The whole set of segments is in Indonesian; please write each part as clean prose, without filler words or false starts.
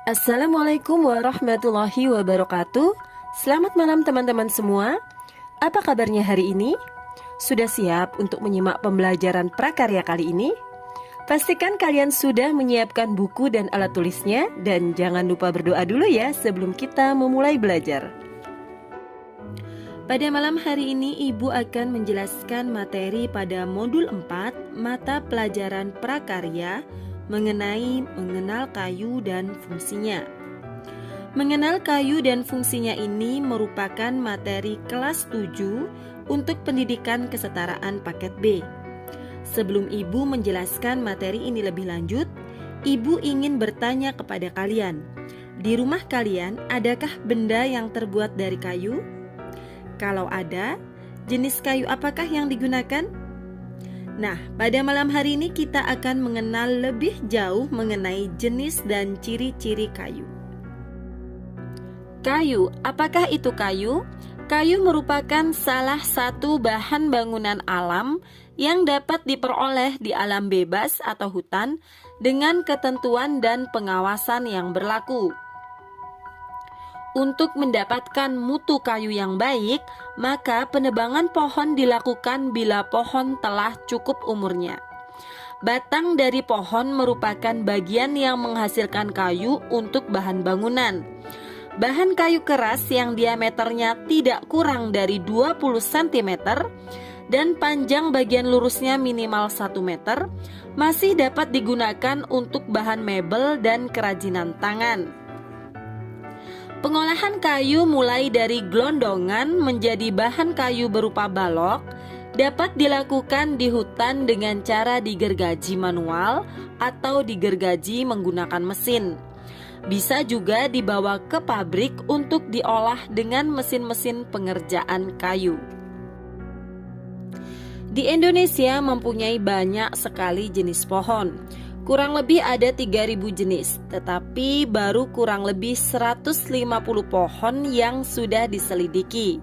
Assalamualaikum warahmatullahi wabarakatuh. Selamat malam teman-teman semua. Apa kabarnya hari ini? Sudah siap untuk menyimak pembelajaran prakarya kali ini? Pastikan kalian sudah menyiapkan buku dan alat tulisnya. Dan jangan lupa berdoa dulu ya sebelum kita memulai belajar. Pada malam hari ini Ibu akan menjelaskan materi pada modul 4 mata pelajaran prakarya mengenai mengenal kayu dan fungsinya. Mengenal kayu dan fungsinya ini merupakan materi kelas 7 untuk pendidikan kesetaraan paket B. Sebelum Ibu menjelaskan materi ini lebih lanjut, Ibu ingin bertanya kepada kalian, di rumah kalian adakah benda yang terbuat dari kayu? Kalau ada, jenis kayu apakah yang digunakan? Nah, pada malam hari ini kita akan mengenal lebih jauh mengenai jenis dan ciri-ciri kayu. Kayu, apakah itu kayu? Kayu merupakan salah satu bahan bangunan alam yang dapat diperoleh di alam bebas atau hutan dengan ketentuan dan pengawasan yang berlaku. Untuk mendapatkan mutu kayu yang baik, maka penebangan pohon dilakukan bila pohon telah cukup umurnya. Batang dari pohon merupakan bagian yang menghasilkan kayu untuk bahan bangunan. Bahan kayu keras yang diameternya tidak kurang dari 20 cm dan panjang bagian lurusnya minimal 1 meter masih dapat digunakan untuk bahan mebel dan kerajinan tangan. Pengolahan kayu mulai dari gelondongan menjadi bahan kayu berupa balok dapat dilakukan di hutan dengan cara digergaji manual atau digergaji menggunakan mesin. Bisa juga dibawa ke pabrik untuk diolah dengan mesin-mesin pengerjaan kayu. Di Indonesia mempunyai banyak sekali jenis pohon. Kurang lebih ada 3.000 jenis, tetapi baru kurang lebih 150 pohon yang sudah diselidiki.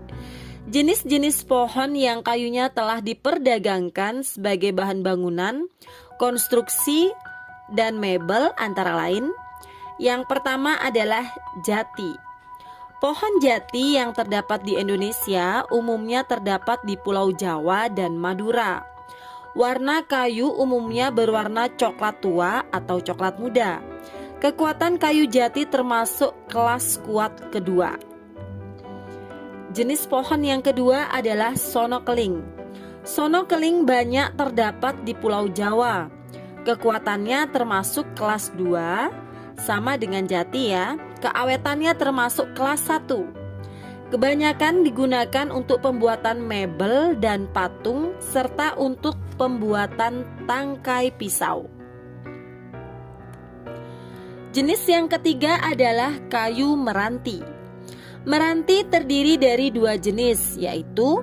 Jenis-jenis pohon yang kayunya telah diperdagangkan sebagai bahan bangunan, konstruksi, dan mebel antara lain. Yang pertama adalah jati. Pohon jati yang terdapat di Indonesia umumnya terdapat di Pulau Jawa dan Madura. Warna kayu umumnya berwarna coklat tua atau coklat muda. Kekuatan kayu jati termasuk kelas kuat kedua. Jenis pohon yang kedua adalah sono keling. Sono keling banyak terdapat di Pulau Jawa. Kekuatannya termasuk kelas 2, sama dengan jati ya. Keawetannya termasuk kelas 1. Kebanyakan digunakan untuk pembuatan mebel dan patung serta untuk pembuatan tangkai pisau. Jenis yang ketiga adalah kayu meranti. Meranti terdiri dari 2 jenis, yaitu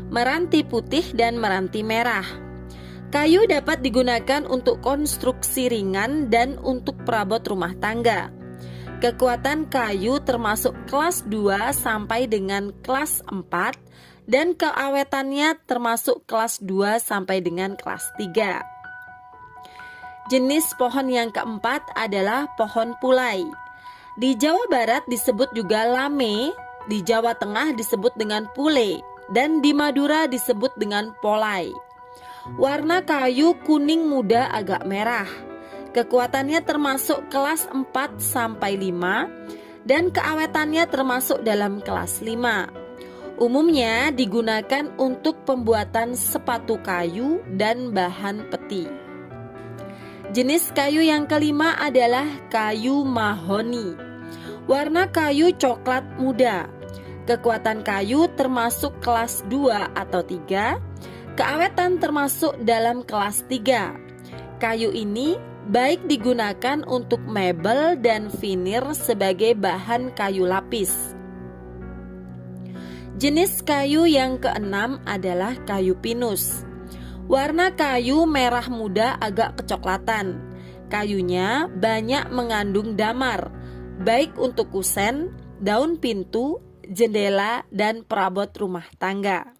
meranti putih dan meranti merah. Kayu dapat digunakan untuk konstruksi ringan dan untuk perabot rumah tangga. Kekuatan kayu termasuk kelas 2 sampai dengan kelas 4 dan keawetannya termasuk kelas 2 sampai dengan kelas 3. Jenis pohon yang keempat adalah pohon pulai. Di Jawa Barat disebut juga lame, di Jawa Tengah disebut dengan pule, dan di Madura disebut dengan polai. Warna kayu kuning muda agak merah. Kekuatannya termasuk kelas 4 sampai 5 dan keawetannya termasuk dalam kelas 5. Umumnya digunakan untuk pembuatan sepatu kayu dan bahan peti. Jenis kayu yang kelima adalah kayu mahoni. Warna kayu coklat muda. Kekuatan kayu termasuk kelas 2 atau 3. Keawetan termasuk dalam kelas 3. Kayu ini baik digunakan untuk mebel dan vinir sebagai bahan kayu lapis. Jenis kayu yang keenam adalah kayu pinus. Warna kayu merah muda agak kecoklatan. Kayunya banyak mengandung damar, baik untuk kusen, daun pintu, jendela, dan perabot rumah tangga.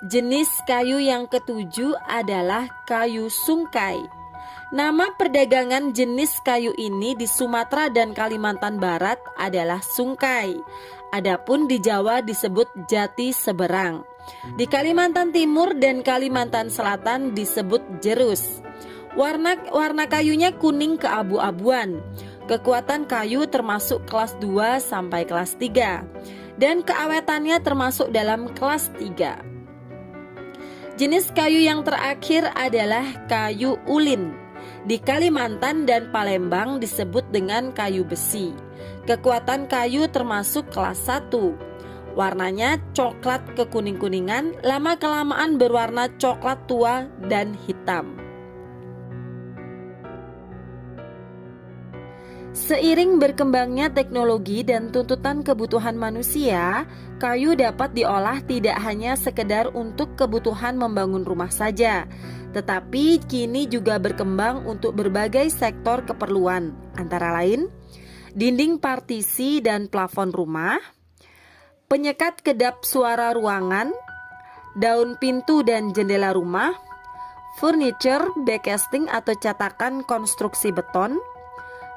Jenis kayu yang ketujuh adalah kayu sungkai. Nama perdagangan jenis kayu ini di Sumatera dan Kalimantan Barat adalah sungkai. Adapun di Jawa disebut jati seberang. Di Kalimantan Timur dan Kalimantan Selatan disebut jerus. Warna kayunya kuning keabu-abuan. Kekuatan kayu termasuk kelas 2 sampai kelas 3 dan keawetannya termasuk dalam kelas 3. Jenis kayu yang terakhir adalah kayu ulin. Di Kalimantan dan Palembang disebut dengan kayu besi. Kekuatan kayu termasuk kelas 1. Warnanya coklat kekuning-kuningan, lama-kelamaan berwarna coklat tua dan hitam. Seiring berkembangnya teknologi dan tuntutan kebutuhan manusia, kayu dapat diolah tidak hanya sekedar untuk kebutuhan membangun rumah saja, tetapi kini juga berkembang untuk berbagai sektor keperluan, antara lain dinding partisi dan plafon rumah, penyekat kedap suara ruangan, daun pintu dan jendela rumah, furniture, backcasting atau catakan konstruksi beton,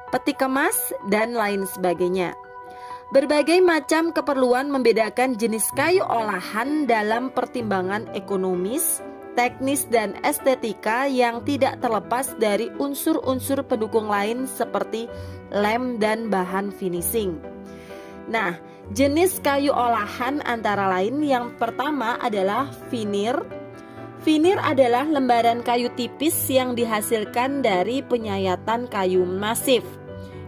peti kemas, dan lain sebagainya. Berbagai macam keperluan membedakan jenis kayu olahan dalam pertimbangan ekonomis, teknis, dan estetika yang tidak terlepas dari unsur-unsur pendukung lain seperti lem dan bahan finishing. Nah, jenis kayu olahan antara lain yang pertama adalah veneer. Veneer adalah lembaran kayu tipis yang dihasilkan dari penyayatan kayu masif.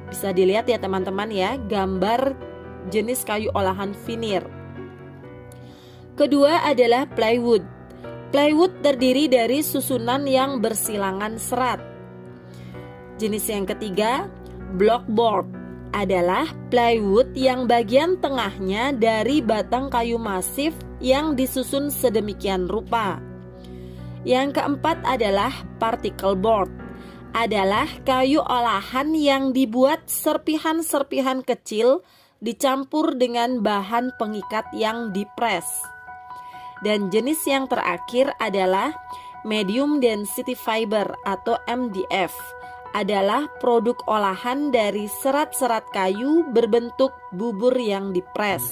Bisa dilihat ya teman-teman ya, gambar jenis kayu olahan veneer. Kedua adalah plywood. Plywood terdiri dari susunan yang bersilangan serat. Jenis yang ketiga, blockboard, adalah plywood yang bagian tengahnya dari batang kayu masif yang disusun sedemikian rupa. Yang keempat adalah particle board, adalah kayu olahan yang dibuat serpihan-serpihan kecil dicampur dengan bahan pengikat yang dipres. Dan jenis yang terakhir adalah medium density fiber atau MDF, adalah produk olahan dari serat-serat kayu berbentuk bubur yang dipres.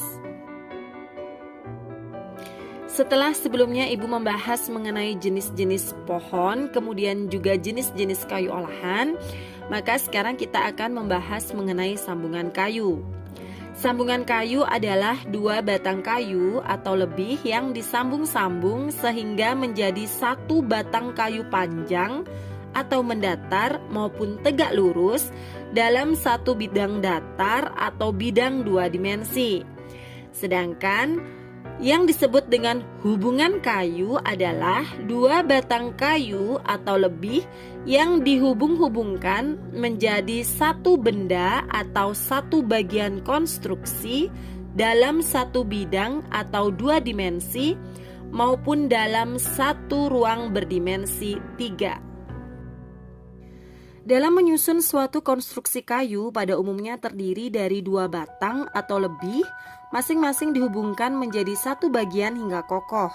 Setelah sebelumnya Ibu membahas mengenai jenis-jenis pohon, kemudian juga jenis-jenis kayu olahan, maka sekarang kita akan membahas mengenai sambungan kayu. Sambungan kayu adalah dua batang kayu atau lebih yang disambung-sambung sehingga menjadi satu batang kayu panjang atau mendatar maupun tegak lurus dalam satu bidang datar atau bidang dua dimensi. Sedangkan yang disebut dengan hubungan kayu adalah dua batang kayu atau lebih yang dihubung-hubungkan menjadi satu benda atau satu bagian konstruksi dalam satu bidang atau dua dimensi maupun dalam satu ruang berdimensi 3. Dalam menyusun suatu konstruksi kayu pada umumnya terdiri dari dua batang atau lebih, masing-masing dihubungkan menjadi satu bagian hingga kokoh.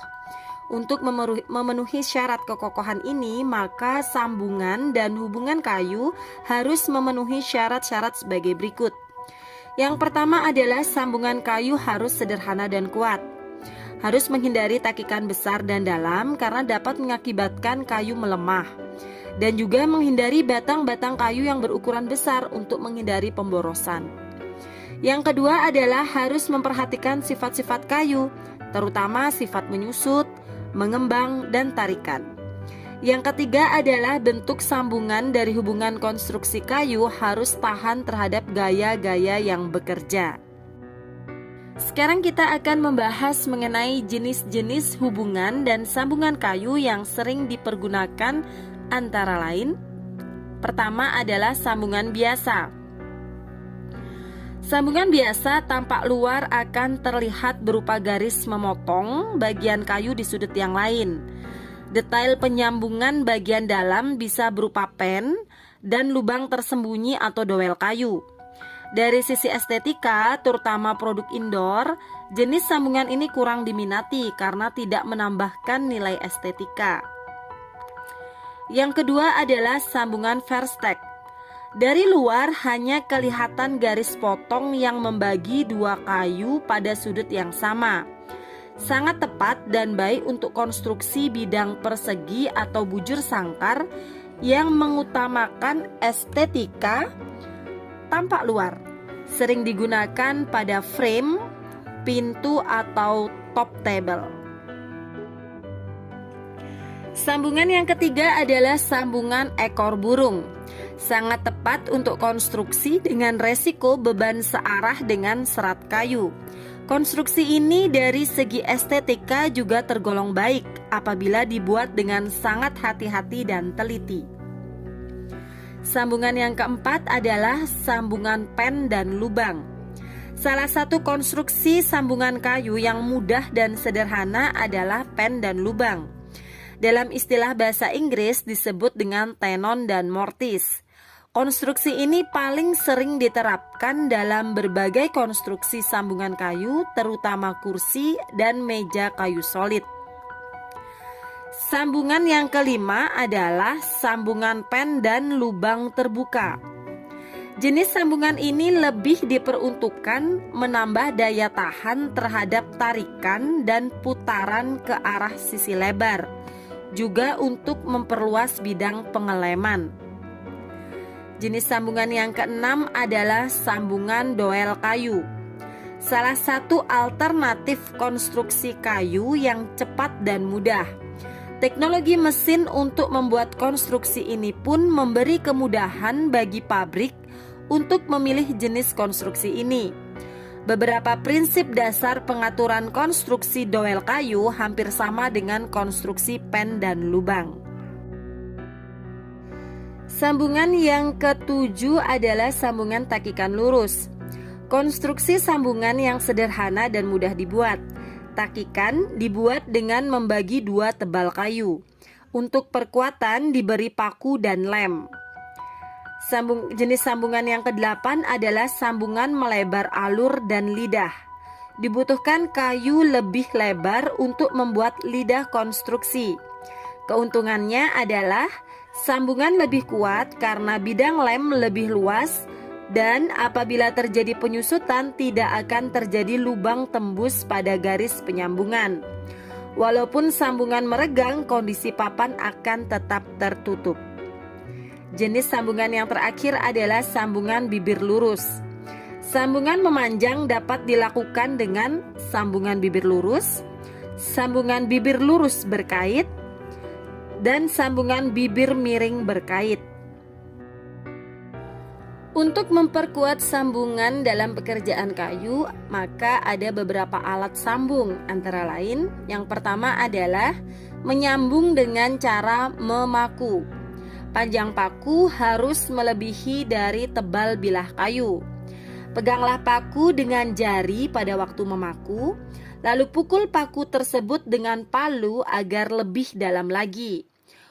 Untuk memenuhi syarat kekokohan ini, maka sambungan dan hubungan kayu harus memenuhi syarat-syarat sebagai berikut. Yang pertama adalah sambungan kayu harus sederhana dan kuat. Harus menghindari takikan besar dan dalam karena dapat mengakibatkan kayu melemah. Dan juga menghindari batang-batang kayu yang berukuran besar untuk menghindari pemborosan. Yang kedua adalah harus memperhatikan sifat-sifat kayu, terutama sifat menyusut, mengembang, dan tarikan. Yang ketiga adalah bentuk sambungan dari hubungan konstruksi kayu harus tahan terhadap gaya-gaya yang bekerja. Sekarang kita akan membahas mengenai jenis-jenis hubungan dan sambungan kayu yang sering dipergunakan. Antara lain, pertama adalah sambungan biasa. Sambungan biasa tampak luar akan terlihat berupa garis memotong bagian kayu di sudut yang lain. Detail penyambungan bagian dalam bisa berupa pen dan lubang tersembunyi atau dowel kayu. Dari sisi estetika, terutama produk indoor, jenis sambungan ini kurang diminati karena tidak menambahkan nilai estetika. Yang kedua adalah sambungan versteg. Dari luar hanya kelihatan garis potong yang membagi dua kayu pada sudut yang sama. Sangat tepat dan baik untuk konstruksi bidang persegi atau bujur sangkar yang mengutamakan estetika tampak luar. Sering digunakan pada frame, pintu atau top table. Sambungan yang ketiga adalah sambungan ekor burung. Sangat tepat untuk konstruksi dengan resiko beban searah dengan serat kayu. Konstruksi ini dari segi estetika juga tergolong baik apabila dibuat dengan sangat hati-hati dan teliti. Sambungan yang keempat adalah sambungan pen dan lubang. Salah satu konstruksi sambungan kayu yang mudah dan sederhana adalah pen dan lubang. Dalam istilah bahasa Inggris disebut dengan tenon dan mortise. Konstruksi ini paling sering diterapkan dalam berbagai konstruksi sambungan kayu, terutama kursi dan meja kayu solid. Sambungan yang kelima adalah sambungan pen dan lubang terbuka. Jenis sambungan ini lebih diperuntukkan menambah daya tahan terhadap tarikan dan putaran ke arah sisi lebar, juga untuk memperluas bidang pengeleman. Jenis sambungan yang keenam adalah sambungan doel kayu. Salah satu alternatif konstruksi kayu yang cepat dan mudah. Teknologi mesin untuk membuat konstruksi ini pun memberi kemudahan bagi pabrik untuk memilih jenis konstruksi ini. Beberapa prinsip dasar pengaturan konstruksi doel kayu hampir sama dengan konstruksi pen dan lubang. Sambungan yang ketujuh adalah sambungan takikan lurus. Konstruksi sambungan yang sederhana dan mudah dibuat. Takikan dibuat dengan membagi dua tebal kayu. Untuk perkuatan diberi paku dan lem. Jenis sambungan yang kedelapan adalah sambungan melebar alur dan lidah. Dibutuhkan kayu lebih lebar untuk membuat lidah konstruksi. Keuntungannya adalah sambungan lebih kuat karena bidang lem lebih luas dan apabila terjadi penyusutan tidak akan terjadi lubang tembus pada garis penyambungan. Walaupun sambungan meregang, kondisi papan akan tetap tertutup. Jenis sambungan yang terakhir adalah sambungan bibir lurus. Sambungan memanjang dapat dilakukan dengan sambungan bibir lurus, sambungan bibir lurus berkait, dan sambungan bibir miring berkait. Untuk memperkuat sambungan dalam pekerjaan kayu, maka ada beberapa alat sambung. Antara lain, yang pertama adalah menyambung dengan cara memaku. Panjang paku harus melebihi dari tebal bilah kayu. Peganglah paku dengan jari pada waktu memaku, lalu pukul paku tersebut dengan palu agar lebih dalam lagi.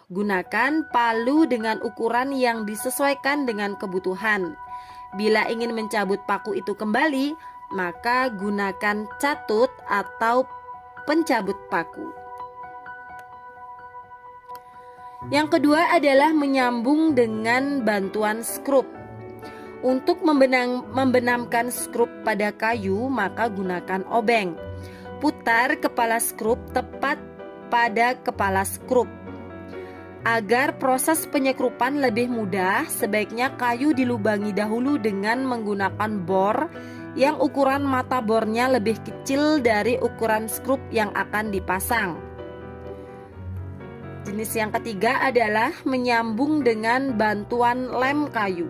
Gunakan palu dengan ukuran yang disesuaikan dengan kebutuhan. Bila ingin mencabut paku itu kembali, maka gunakan catut atau pencabut paku. Yang kedua adalah menyambung dengan bantuan skrup. Untuk membenamkan skrup pada kayu, maka gunakan obeng. Putar kepala skrup tepat pada kepala skrup. Agar proses penyekrupan lebih mudah, sebaiknya kayu dilubangi dahulu dengan menggunakan bor yang ukuran mata bornya lebih kecil dari ukuran skrup yang akan dipasang. Jenis yang ketiga adalah menyambung dengan bantuan lem kayu.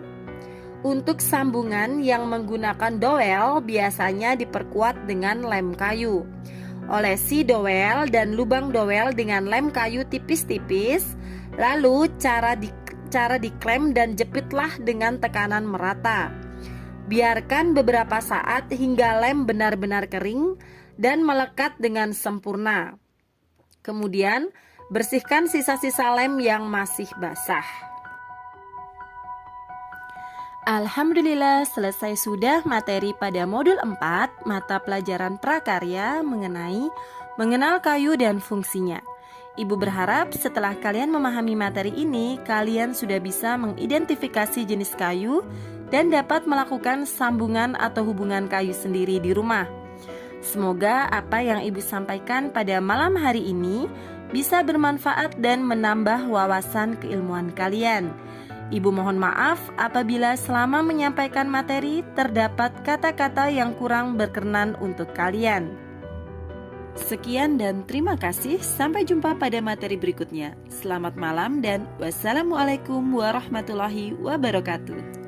Untuk sambungan yang menggunakan dowel biasanya diperkuat dengan lem kayu. Olesi dowel dan lubang dowel dengan lem kayu tipis-tipis. Lalu cara diklem dan jepitlah dengan tekanan merata. Biarkan beberapa saat hingga lem benar-benar kering dan melekat dengan sempurna. Kemudian bersihkan sisa-sisa lem yang masih basah. Alhamdulillah, selesai sudah materi pada modul 4 mata pelajaran prakarya mengenai mengenal kayu dan fungsinya. Ibu berharap setelah kalian memahami materi ini, kalian sudah bisa mengidentifikasi jenis kayu dan dapat melakukan sambungan atau hubungan kayu sendiri di rumah. Semoga apa yang Ibu sampaikan pada malam hari ini bisa bermanfaat dan menambah wawasan keilmuan kalian. Ibu mohon maaf apabila selama menyampaikan materi terdapat kata-kata yang kurang berkenan untuk kalian. Sekian dan terima kasih. Sampai jumpa pada materi berikutnya. Selamat malam dan wassalamualaikum warahmatullahi wabarakatuh.